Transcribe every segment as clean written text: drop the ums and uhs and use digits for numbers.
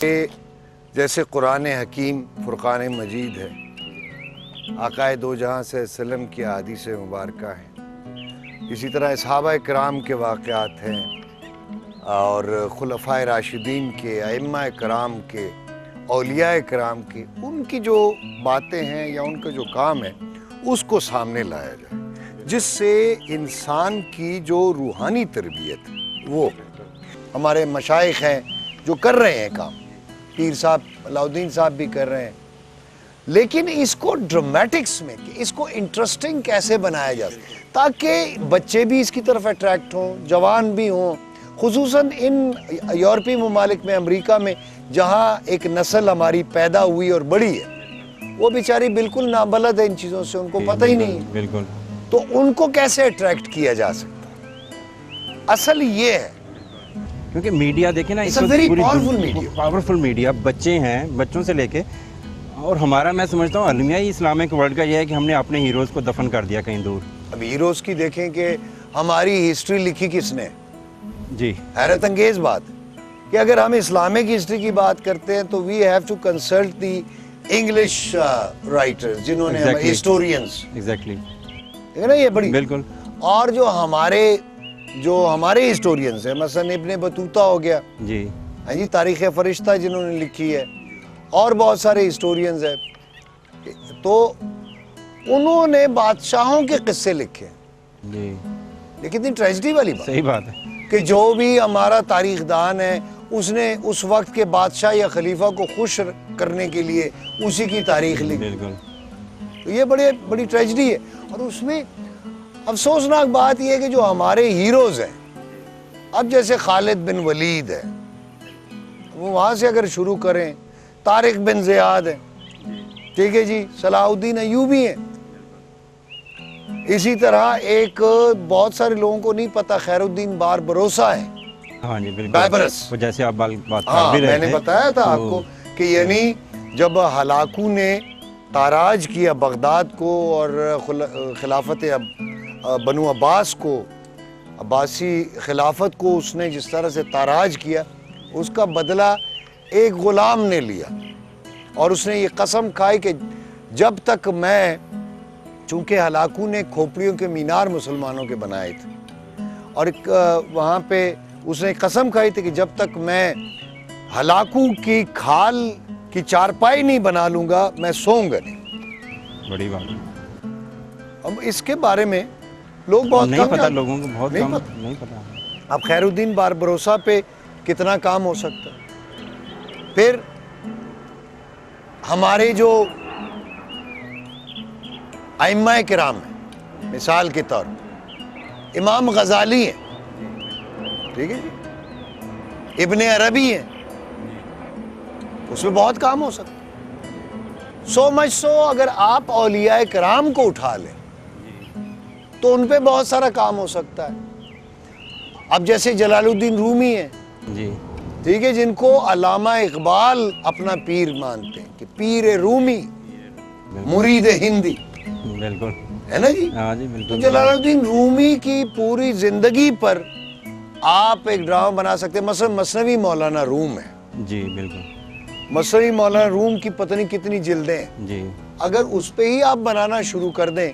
کہ جیسے قرآن حکیم فرقان مجید ہے، آقائے دو جہاں سے وسلم کی احادیث مبارکہ ہیں، اسی طرح صحابہ کرام کے واقعات ہیں اور خلفائے راشدین کے، ائمہ کرام کے، اولیاء کرام کے، ان کی جو باتیں ہیں یا ان کا جو کام ہے اس کو سامنے لایا جائے، جس سے انسان کی جو روحانی تربیت ہے وہ ہمارے مشائخ ہیں جو کر رہے ہیں کام، پیر صاحب علاء الدین صاحب بھی کر رہے ہیں، لیکن اس کو ڈرامیٹکس میں اس کو انٹرسٹنگ کیسے بنایا جا سکے تاکہ بچے بھی اس کی طرف اٹریکٹ ہوں، جوان بھی ہوں، خصوصاً ان یورپی ممالک میں، امریکہ میں، جہاں ایک نسل ہماری پیدا ہوئی اور بڑی ہے، وہ بیچاری بالکل نابلد ہے ان چیزوں سے، ان کو پتہ ہی نہیں، بالکل، تو ان کو کیسے اٹریکٹ کیا جا سکتا؟ اصل یہ ہے کیونکہ میڈیا دیکھیں نا، پاورفل میڈیا، بچے ہیں، بچوں سے لے کے، اور ہمارا میں سمجھتا ہوں المیہ اسلامک ورلڈ کا یہ ہے کہ ہم نے اپنے ہیروز کو دفن کر دیا کہیں دور۔ اب ہیروز کی دیکھیں کہ ہماری ہسٹری لکھی کس نے؟ جی، حیرت انگیز بات کہ اگر ہم اسلامک ہسٹری کی بات کرتے ہیں تو we have to consult the English writers, جنہوں نے ہسٹورینز، ایگزیکٹلی، ہے نا، یہ بڑی بالکل، اور جو ہمارے ہسٹورینز ہیں، مثلا ابن بطوطہ ہو گیا، جی، ہاں جی، تاریخ فرشتہ جنہوں نے لکھی ہے، اور بہت سارے ہسٹورینز ہیں، تو انہوں نے بادشاہوں کے قصے لکھے، جی، لیکن اتنی ٹریجڈی والی بات صحیح بات ہے کہ جو بھی ہمارا تاریخ دان ہے اس نے اس وقت کے بادشاہ یا خلیفہ کو خوش کرنے کے لیے اسی کی تاریخ لکھی، بالکل، تو یہ بڑی ٹریجڈی ہے۔ اور اس میں افسوسناک بات یہ ہے کہ جو ہمارے ہیروز ہیں، اب جیسے خالد بن ولید ہے، وہ وہاں سے اگر شروع کریں، طارق بن زیاد ہے، ٹھیک ہے جی، صلاح الدین ایوبی ہیں، اسی طرح ایک بہت سارے لوگوں کو نہیں پتا خیر الدین باربروسا ہے، ہاں جی، بالکل، بائبرس، وہ جیسے آپ بات کر ہاں بھی رہے میں نے تھے، بتایا تھا آپ کو کہ یعنی جب ہلاکو نے تاراج کیا بغداد کو اور خلافت بنو عباس کو، عباسی خلافت کو اس نے جس طرح سے تاراج کیا، اس کا بدلہ ایک غلام نے لیا، اور اس نے یہ قسم کھائی کہ جب تک میں، چونکہ ہلاکو نے کھوپڑیوں کے مینار مسلمانوں کے بنائے تھے، اور وہاں پہ اس نے قسم کھائی تھی کہ جب تک میں ہلاکو کی کھال کی چارپائی نہیں بنا لوں گا میں سوؤں گا نہیں۔ بڑی بات، اب اس کے بارے میں لوگ بہت نہیں کم پتا، جانتے، لوگوں کو بہت نہیں کم پتا۔ نہیں پتا۔ اب خیر الدین باربروسا پہ کتنا کام ہو سکتا ہے؟ پھر ہمارے جو ائمہ کرام ہیں، مثال کے طور پر امام غزالی ہیں، ٹھیک ہے جی، ابن عربی ہیں، اس میں بہت کام ہو سکتا ہے، سو مچ سو اگر آپ اولیاء کرام کو اٹھا لیں تو ان پہ بہت سارا کام ہو سکتا ہے۔ اب جیسے جلال الدین رومی ہیں، جی، ٹھیک ہے، جن کو علامہ اقبال اپنا پیر مانتے ہیں کہ پیر رومی مرید ہندی، بالکل، ہے نا جی، ہاں جی، تو بالکل، جلال الدین رومی کی پوری زندگی پر آپ ایک ڈرامہ بنا سکتے ہیں، مثلا مثنوی مولانا روم ہے، جی، بالکل، مثنوی مولانا روم کی پتہ نہیں کتنی جلدیں ہیں، جی، اگر اس پہ ہی آپ بنانا شروع کر دیں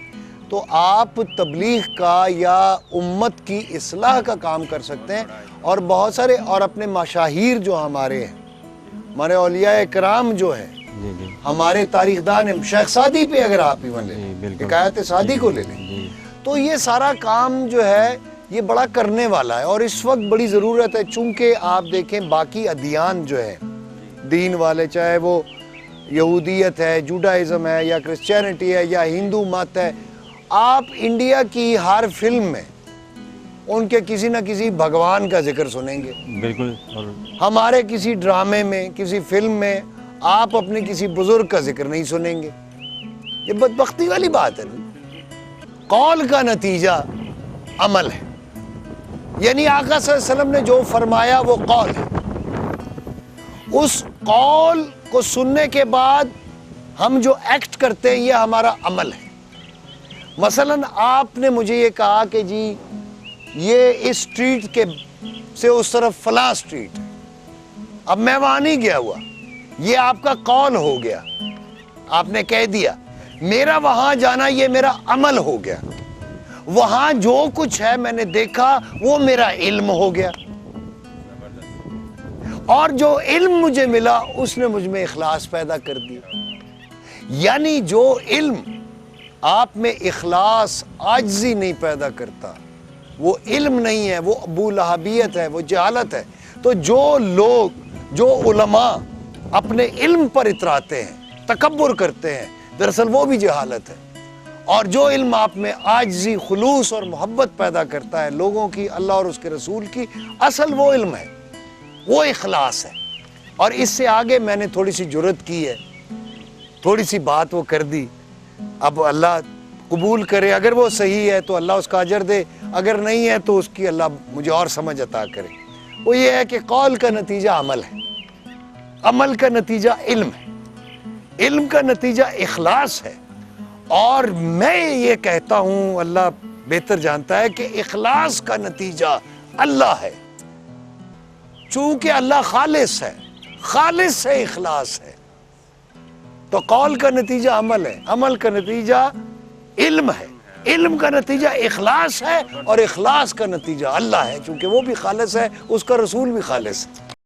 تو آپ تبلیغ کا یا امت کی اصلاح کا کام کر سکتے ہیں، اور بہت سارے اور اپنے مشاہیر جو ہمارے ہیں، ہمارے اولیاء کرام جو ہیں، جی، جی، ہمارے تاریخ دان ہیں، شیخ سعدی پہ اگر آپ ایون لے جی، لیں، بالکل، حکایت سعدی کو لے لیں، جی، تو یہ سارا کام جو ہے یہ بڑا کرنے والا ہے، اور اس وقت بڑی ضرورت ہے، چونکہ آپ دیکھیں باقی ادیان جو ہیں دین والے، چاہے وہ یہودیت ہے، جوڈائزم ہے، یا کرسچینٹی ہے، یا ہندو مت ہے، آپ انڈیا کی ہر فلم میں ان کے کسی نہ کسی بھگوان کا ذکر سنیں گے، بالکل، اور ہمارے کسی ڈرامے میں، کسی فلم میں آپ اپنے کسی بزرگ کا ذکر نہیں سنیں گے، یہ بدبختی والی بات ہے۔ قول کا نتیجہ عمل ہے، یعنی آقا صلی اللہ علیہ وسلم نے جو فرمایا وہ قول ہے، اس قول کو سننے کے بعد ہم جو ایکٹ کرتے ہیں یہ ہمارا عمل ہے۔ مثلا آپ نے مجھے یہ کہا کہ جی یہ اس اسٹریٹ کے سے اس طرف فلاں اسٹریٹ ہے، اب میں وہاں نہیں گیا ہوا، یہ آپ کا قول ہو گیا، آپ نے کہہ دیا. میرا وہاں جانا یہ میرا عمل ہو گیا. وہاں جو کچھ ہے میں نے دیکھا وہ میرا علم ہو گیا، اور جو علم مجھے ملا اس نے مجھ میں اخلاص پیدا کر دیا. یعنی جو علم آپ میں اخلاص عاجزی نہیں پیدا کرتا وہ علم نہیں ہے، وہ ابو لہبیت ہے، وہ جہالت ہے. تو جو لوگ، جو علماء اپنے علم پر اتراتے ہیں، تکبر کرتے ہیں، دراصل وہ بھی جہالت ہے. اور جو علم آپ میں عاجزی، خلوص اور محبت پیدا کرتا ہے لوگوں کی، اللہ اور اس کے رسول کی، اصل وہ علم ہے، وہ اخلاص ہے. اور اس سے آگے میں نے تھوڑی سی جرت کی ہے، تھوڑی سی بات وہ کر دی. اب اللہ قبول کرے، اگر وہ صحیح ہے تو اللہ اس کا اجر دے، اگر نہیں ہے تو اس کی اللہ مجھے اور سمجھ عطا کرے. وہ یہ ہے کہ قول کا نتیجہ عمل ہے، عمل کا نتیجہ علم ہے، علم کا نتیجہ اخلاص ہے. اور میں یہ کہتا ہوں، اللہ بہتر جانتا ہے کہ اخلاص کا نتیجہ اللہ ہے. چونکہ اللہ خالص ہے، خالص ہے، اخلاص ہے. تو قول کا نتیجہ عمل ہے، عمل کا نتیجہ علم ہے، علم کا نتیجہ اخلاص ہے، اور اخلاص کا نتیجہ اللہ ہے، چونکہ وہ بھی خالص ہے، اس کا رسول بھی خالص ہے.